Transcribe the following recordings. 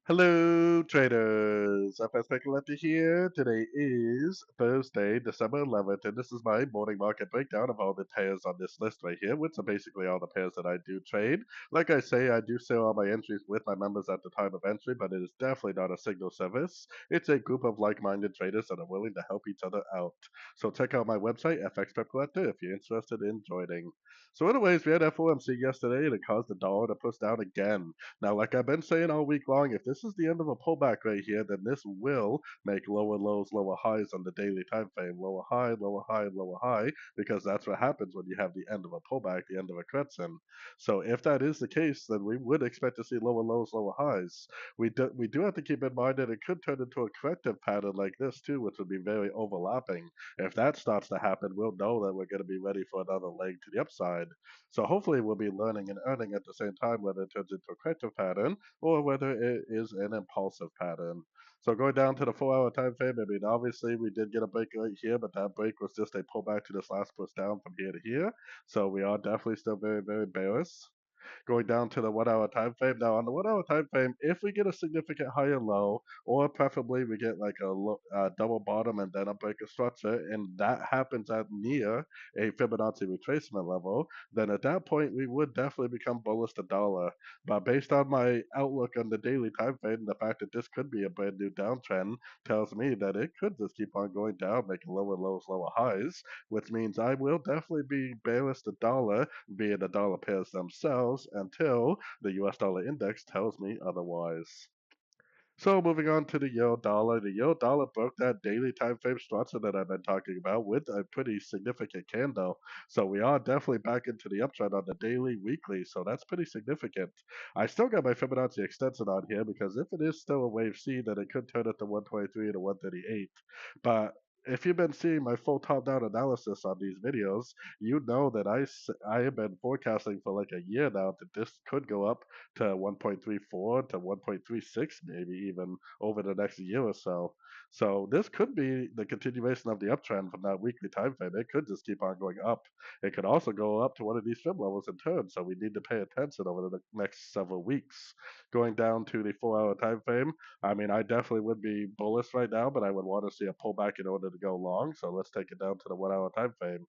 Hello, traders. FX Pip Collector here. Today is Thursday, December 11th, and this is my morning market breakdown of all the pairs on this list right here, which are basically all the pairs that I do trade. Like I say, I do sell all my entries with my members at the time of entry, but it is definitely not a signal service. It's a group of like-minded traders that are willing to help each other out. So check out my website, FX Pip Collector, if you're interested in joining. So anyways, we had FOMC yesterday, and it caused the dollar to push down again. Now, like I've been saying all week long, if this is the end of a pullback right here, then this will make lower lows, lower highs on the daily time frame. Lower high, lower high, lower high, because that's what happens when you have the end of a pullback, the end of a correction. So if that is the case, then we would expect to see lower lows, lower highs. We do have to keep in mind that it could turn into a corrective pattern like this too, which would be very overlapping. If that starts to happen, we'll know that we're going to be ready for another leg to the upside. So hopefully we'll be learning and earning at the same time whether it turns into a corrective pattern or whether it is an impulsive pattern. So going down to the 4 hour time frame, I mean, obviously we did get a break right here, but that break was just a pullback to this last push down from here to here. So we are definitely still very, very bearish going down to the 1 hour time frame. Now, on the 1 hour time frame, if we get a significant higher low, or preferably we get like a double bottom and then a break of structure, and that happens at near a Fibonacci retracement level, then at that point we would definitely become bullish the dollar. But based on my outlook on the daily time frame, the fact that this could be a brand new downtrend tells me that it could just keep on going down, making lower lows, lower highs, which means I will definitely be bearish the dollar via the dollar pairs themselves until the US dollar index tells me otherwise. So moving on to the euro dollar broke that daily time frame structure that I've been talking about with a pretty significant candle. So we are definitely back into the uptrend on the daily, weekly. So that's pretty significant. I still got my Fibonacci extension on here because if it is still a wave C, then it could turn it to 123 to 138. But if you've been seeing my full top-down analysis on these videos, you know that I have been forecasting for like a year now that this could go up to 1.34 to 1.36, maybe even over the next year or so. So this could be the continuation of the uptrend from that weekly time frame. It could just keep on going up. It could also go up to one of these fib levels in turn. So we need to pay attention over the next several weeks. Going down to the 4 hour time frame, I mean, I definitely would be bullish right now, but I would want to see a pullback in order to go long. So let's take it down to the 1 hour time frame.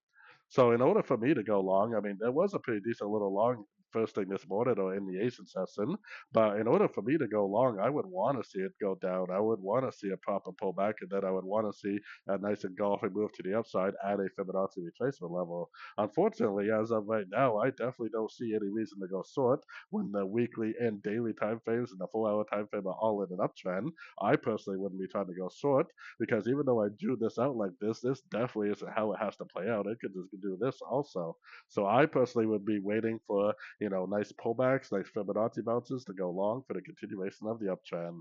So in order for me to go long, I mean, there was a pretty decent little long first thing this morning or in the Asian session. But in order for me to go long, I would want to see it go down. I would want to see a proper pullback, and then I would want to see a nice engulfing move to the upside at a Fibonacci retracement level. Unfortunately, as of right now, I definitely don't see any reason to go short when the weekly and daily time frames and the 4 hour time frame are all in an uptrend. I personally wouldn't be trying to go short because even though I drew this out like this definitely isn't how it has to play out. It could just do this also. So I personally would be waiting for nice pullbacks, nice Fibonacci bounces to go long for the continuation of the uptrend.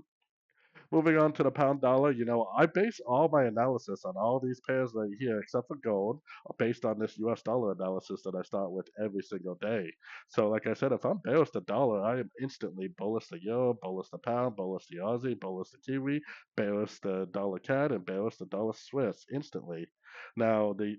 Moving on to the pound dollar, I base all my analysis on all these pairs right here, except for gold, based on this US dollar analysis that I start with every single day. So, like I said, if I'm bearish the dollar, I am instantly bullish the euro, bullish the pound, bullish the Aussie, bullish the Kiwi, bearish the dollar CAD, and bearish the dollar Swiss instantly. Now, the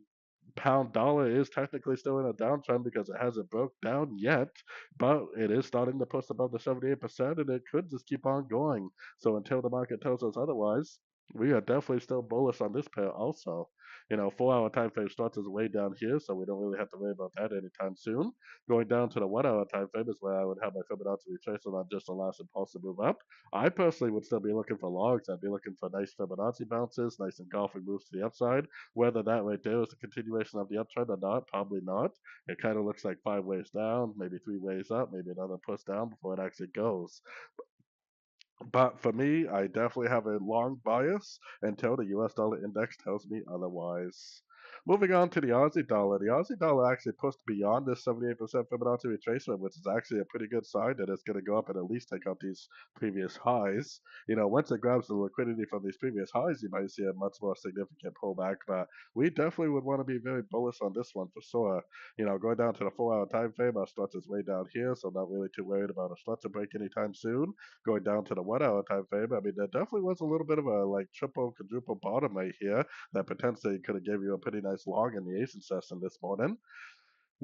pound dollar is technically still in a downtrend because it hasn't broke down yet, but it is starting to push above the 78%, and it could just keep on going. So until the market tells us otherwise, we are definitely still bullish on this pair also. 4 hour time frame starts is way down here, so we don't really have to worry about that anytime soon. Going down to the 1 hour time frame is where I would have my Fibonacci retracement on just the last impulsive move up. I personally would still be looking for logs. I'd be looking for nice Fibonacci bounces, nice engulfing moves to the upside. Whether that right there is a continuation of the uptrend or not, probably not. It kind of looks like 5 ways down, maybe 3 ways up, maybe another push down before it actually goes. But for me, I definitely have a long bias until the US dollar index tells me otherwise. Moving on to the Aussie dollar. The Aussie dollar actually pushed beyond this 78% Fibonacci retracement, which is actually a pretty good sign that it's going to go up and at least take out these previous highs. Once it grabs the liquidity from these previous highs, you might see a much more significant pullback. But we definitely would want to be very bullish on this one for sure. Going down to the 4 hour time frame, our structure is way down here, so I'm not really too worried about a structure break anytime soon. Going down to the 1 hour time frame, I mean, there definitely was a little bit of a like triple, quadruple bottom right here that potentially could have gave you a pretty nice long in the Asian session this morning.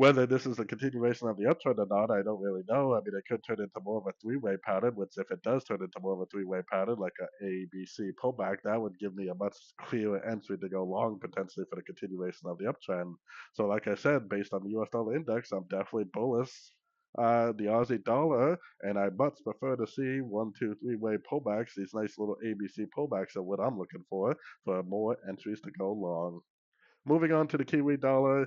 Whether this is a continuation of the uptrend or not, I don't really know. I mean, it could turn into more of a three-way pattern, which if it does turn into more of a three-way pattern, like a B, C pullback, that would give me a much clearer entry to go long potentially for the continuation of the uptrend. So like I said, based on the US dollar index, I'm definitely bullish the Aussie dollar, and I much prefer to see one, two, three-way pullbacks, these nice little ABC pullbacks are what I'm looking for more entries to go long. Moving on to the Kiwi dollar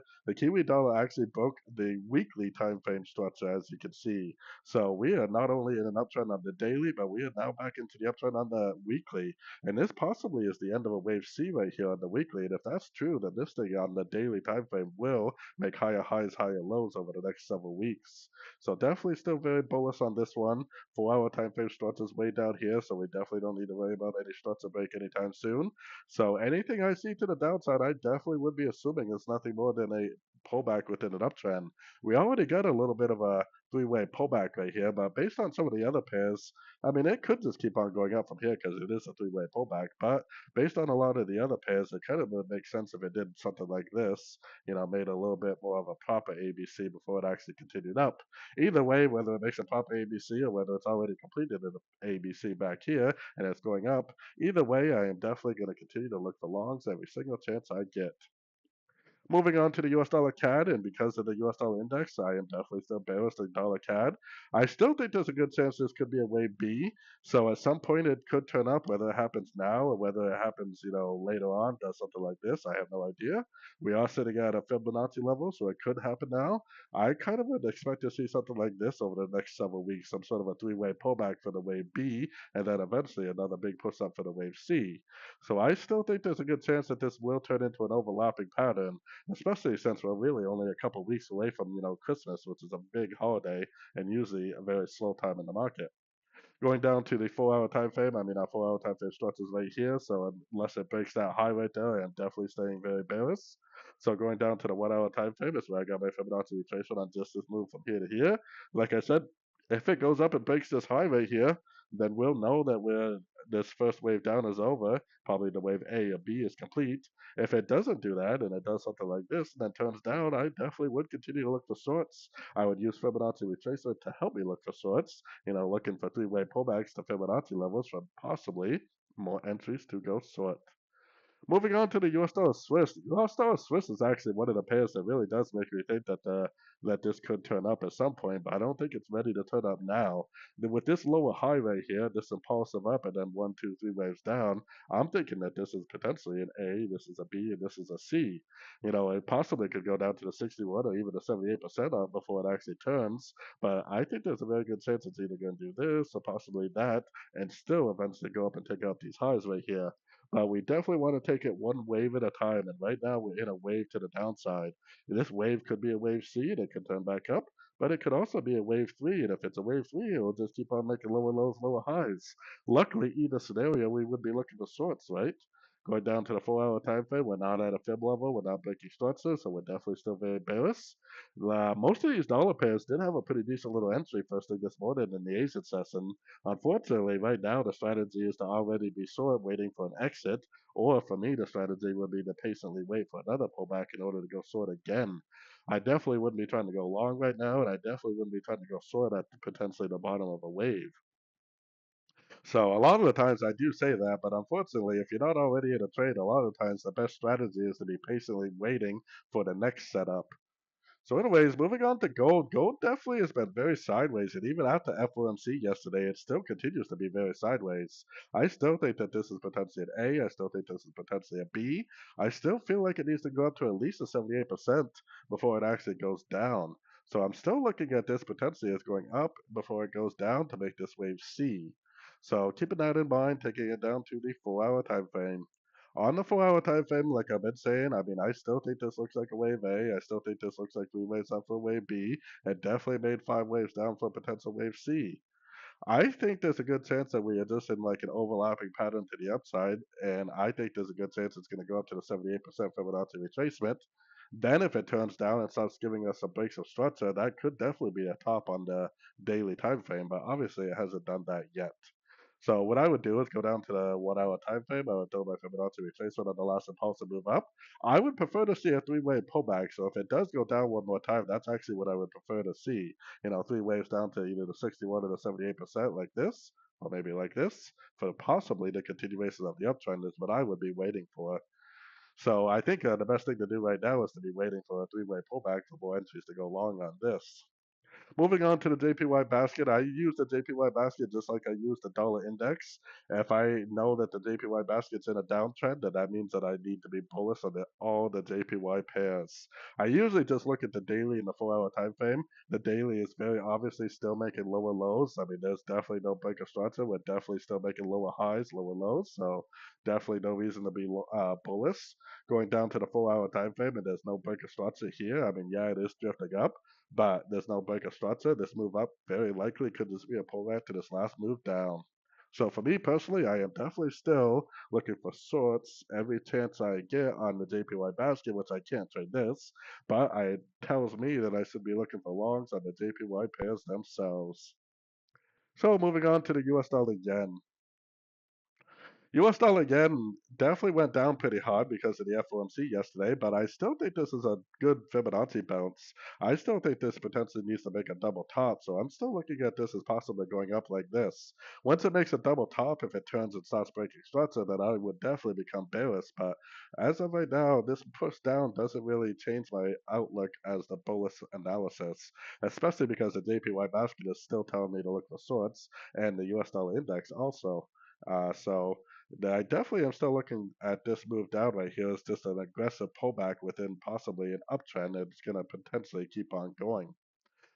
actually broke the weekly time frame structure, as you can see. So we are not only in an uptrend on the daily, but we are now back into the uptrend on the weekly. And this possibly is the end of a wave C right here on the weekly. And if that's true, then this thing on the daily time frame will make higher highs, higher lows over the next several weeks. So definitely still very bullish on this one. 4 hour time frame structures way down here, so we definitely don't need to worry about any structure break anytime soon. So anything I see to the downside, I definitely would be assuming is nothing more than a pullback within an uptrend. We already got a little bit of a three-way pullback right here, but based on some of the other pairs, I mean, it could just keep on going up from here because it is a three-way pullback. But based on a lot of the other pairs, it kind of would make sense if it did something like this, made a little bit more of a proper ABC before it actually continued up. Either way, whether it makes a proper ABC or whether it's already completed an ABC back here and it's going up, either way, I am definitely going to continue to look for longs every single chance I get. Moving on to the US dollar CAD, and because of the US dollar index, I am definitely still bearish the dollar CAD. I still think there's a good chance this could be a wave B. So at some point it could turn up, whether it happens now or whether it happens, later on, does something like this. I have no idea. We are sitting at a Fibonacci level, so it could happen now. I kind of would expect to see something like this over the next several weeks, some sort of a three-way pullback for the wave B, and then eventually another big push up for the wave C. So I still think there's a good chance that this will turn into an overlapping pattern, especially since we're really only a couple weeks away from Christmas, which is a big holiday and usually a very slow time in the market. Going down to the 4 hour time frame, I mean, our 4 hour time frame structure is right here. So unless it breaks that high right there, I am definitely staying very bearish. So going down to the 1 hour time frame is where I got my Fibonacci retracement on just this move from here to here. Like I said, if it goes up and breaks this high right here, then we'll know that this first wave down is over. Probably the wave A or B is complete. If it doesn't do that and it does something like this and then turns down, I definitely would continue to look for shorts. I would use Fibonacci retracement to help me look for shorts, looking for three-way pullbacks to Fibonacci levels for possibly more entries to go short. Moving on to the US dollar Swiss. US dollar Swiss is actually one of the pairs that really does make me think that this could turn up at some point, but I don't think it's ready to turn up now. With this lower high right here, this impulsive up and then one, two, three waves down, I'm thinking that this is potentially an A, this is a B, and this is a C. It possibly could go down to the 61 or even the 78% up before it actually turns, but I think there's a very good chance it's either going to do this or possibly that, and still eventually go up and take out these highs right here. We definitely want to take it one wave at a time, and right now we're in a wave to the downside. This wave could be a wave C, and it could turn back up, but it could also be a wave 3, and if it's a wave 3, it will just keep on making lower lows, lower highs. Luckily, either scenario, we would be looking for shorts, right? Going down to the 4 hour time frame, we're not at a fib level, we're not breaking structures, so we're definitely still very bearish. Most of these dollar pairs did have a pretty decent little entry first thing this morning in the Asian session. Unfortunately, right now the strategy is to already be short, waiting for an exit, or for me, the strategy would be to patiently wait for another pullback in order to go short again. I definitely wouldn't be trying to go long right now, and I definitely wouldn't be trying to go short at potentially the bottom of a wave. So a lot of the times I do say that, but unfortunately, if you're not already in a trade, a lot of times the best strategy is to be patiently waiting for the next setup. So, anyways, moving on to gold. Gold definitely has been very sideways, and even after FOMC yesterday, it still continues to be very sideways. I still think that this is potentially an A. I still think this is potentially a B. I still feel like it needs to go up to at least a 78% before it actually goes down. So I'm still looking at this potentially as going up before it goes down to make this wave C. So keeping that in mind, taking it down to the 4 hour time frame. On the 4 hour time frame, like I've been saying, I mean, I still think this looks like a wave A. I still think this looks like three waves up for wave B. It definitely made five waves down for potential wave C. I think there's a good chance that we are just in like an overlapping pattern to the upside, and I think there's a good chance it's going to go up to the 78% Fibonacci retracement. Then, if it turns down and starts giving us some breaks of structure, that could definitely be a top on the daily time frame, but obviously it hasn't done that yet. So what I would do is go down to the 1 hour time frame. I would throw my Fibonacci retracement on the last impulsive move up. I would prefer to see a three-way pullback. So if it does go down one more time, that's actually what I would prefer to see. You know, three waves down to either the 61 or the 78% like this, or maybe like this, for possibly the continuation of the uptrend is what I would be waiting for. So I think the best thing to do right now is to be waiting for a three-way pullback for more entries to go long on this. Moving on to the JPY basket, I use the JPY basket just like I use the dollar index. If I know that the JPY basket's in a downtrend, then that means that I need to be bullish on all the JPY pairs. I usually just look at the daily and the 4 hour time frame. The daily is very obviously still making lower lows. I mean, there's definitely no break of structure. We're definitely still making lower highs, lower lows. So definitely no reason to be bullish. Going down to the 4 hour time frame, and there's no break of structure here. I mean, yeah, it is drifting up, but there's no break of structure. This move up very likely could just be a pullback to this last move down. So for me personally, I am definitely still looking for shorts every chance I get on the JPY basket, which I can't trade this, but it tells me that I should be looking for longs on the JPY pairs themselves. So moving on to the US dollar yen. US dollar again definitely went down pretty hard because of the FOMC yesterday, but I still think this is a good Fibonacci bounce. I still think this potentially needs to make a double top, so I'm still looking at this as possibly going up like this. Once it makes a double top, if it turns and starts breaking structure, then I would definitely become bearish. But as of right now, this push down doesn't really change my outlook as the bullish analysis, especially because the JPY basket is still telling me to look for shorts and the US dollar index also. So I definitely am still looking at this move down right here as just an aggressive pullback within possibly an uptrend that's going to potentially keep on going.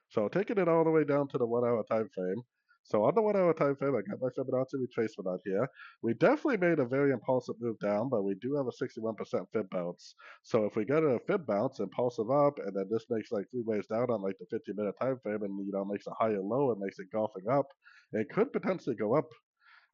So taking it all the way down to the 1 hour time frame. So on the 1 hour time frame, I got my Fibonacci retracement out here. We definitely made a very impulsive move down, but we do have a 61% fib bounce. So if we get a fib bounce, impulsive up, and then this makes like three waves down on like the 50-minute time frame, and makes a higher low and makes it golfing up, it could potentially go up.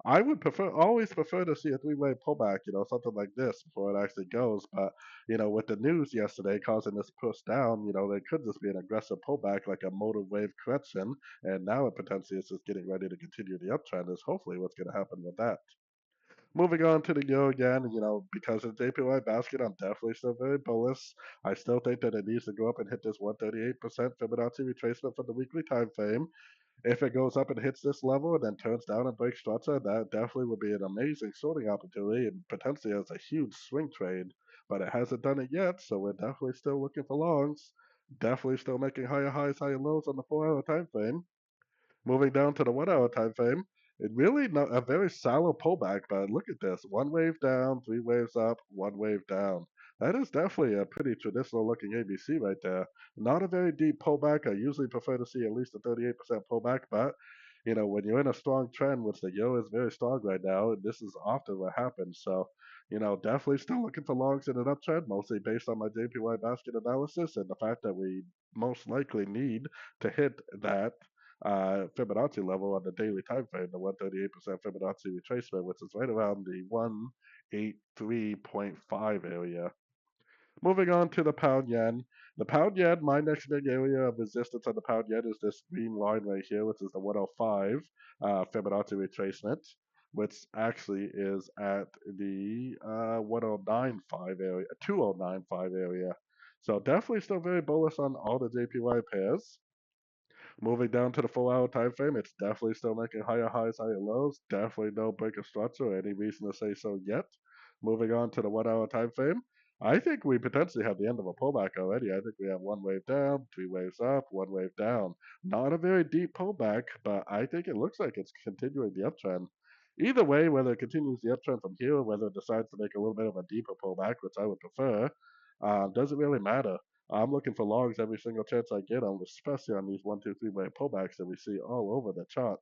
I would always prefer to see a three-way pullback, something like this before it actually goes. But, with the news yesterday causing this push down, there could just be an aggressive pullback, like a motor wave correction. And now it potentially is just getting ready to continue the uptrend is hopefully what's going to happen with that. Moving on to the euro again, because of JPY basket, I'm definitely still very bullish. I still think that it needs to go up and hit this 138% Fibonacci retracement for the weekly time frame. If it goes up and hits this level and then turns down and breaks structure, that definitely would be an amazing sorting opportunity and potentially as a huge swing trade. But it hasn't done it yet, so we're definitely still looking for longs. Definitely still making higher highs, higher lows on the 4 hour time frame. Moving down to the 1 hour time frame, it really not a very shallow pullback, but look at this. One wave down, three waves up, one wave down. That is definitely a pretty traditional looking ABC right there. Not a very deep pullback. I usually prefer to see at least a 38% pullback, but when you're in a strong trend, which the euro is very strong right now, this is often what happens. So, definitely still looking for longs in an uptrend, mostly based on my JPY basket analysis and the fact that we most likely need to hit that Fibonacci level on the daily time frame, the 138% Fibonacci retracement, which is right around the 183.5 area. Moving on to the pound yen. The pound yen, my next big area of resistance on the pound yen is this green line right here, which is the 105 Fibonacci retracement, which actually is at the 1095 area, 2095 area. So definitely still very bullish on all the JPY pairs. Moving down to the 4 hour time frame, it's definitely still making higher highs, higher lows. Definitely no break of structure or any reason to say so yet. Moving on to the 1 hour time frame, I think we potentially have the end of a pullback already. I think we have one wave down, three waves up, one wave down. Not a very deep pullback, but I think it looks like it's continuing the uptrend. Either way, whether it continues the uptrend from here or whether it decides to make a little bit of a deeper pullback, which I would prefer, doesn't really matter. I'm looking for logs every single chance I get on, especially on these 1, 2, 3 way pullbacks that we see all over the chart.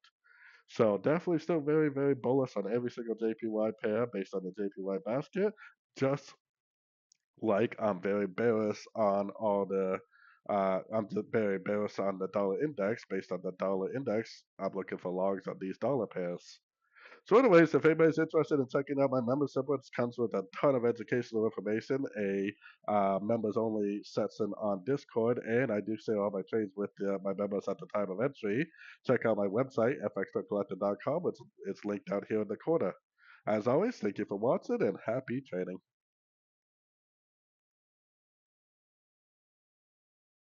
So definitely still very, very bullish on every single JPY pair based on the JPY basket. Just like I'm very bearish on all the I'm just very bearish on the dollar index based on the dollar index. I'm looking for logs on these dollar pairs. So, anyways, if anybody's interested in checking out my membership, which comes with a ton of educational information, a members only section on Discord, and I do share all my trades with my members at the time of entry, check out my website, fxpipcollector.com, which is linked down here in the corner. As always, thank you for watching and happy trading.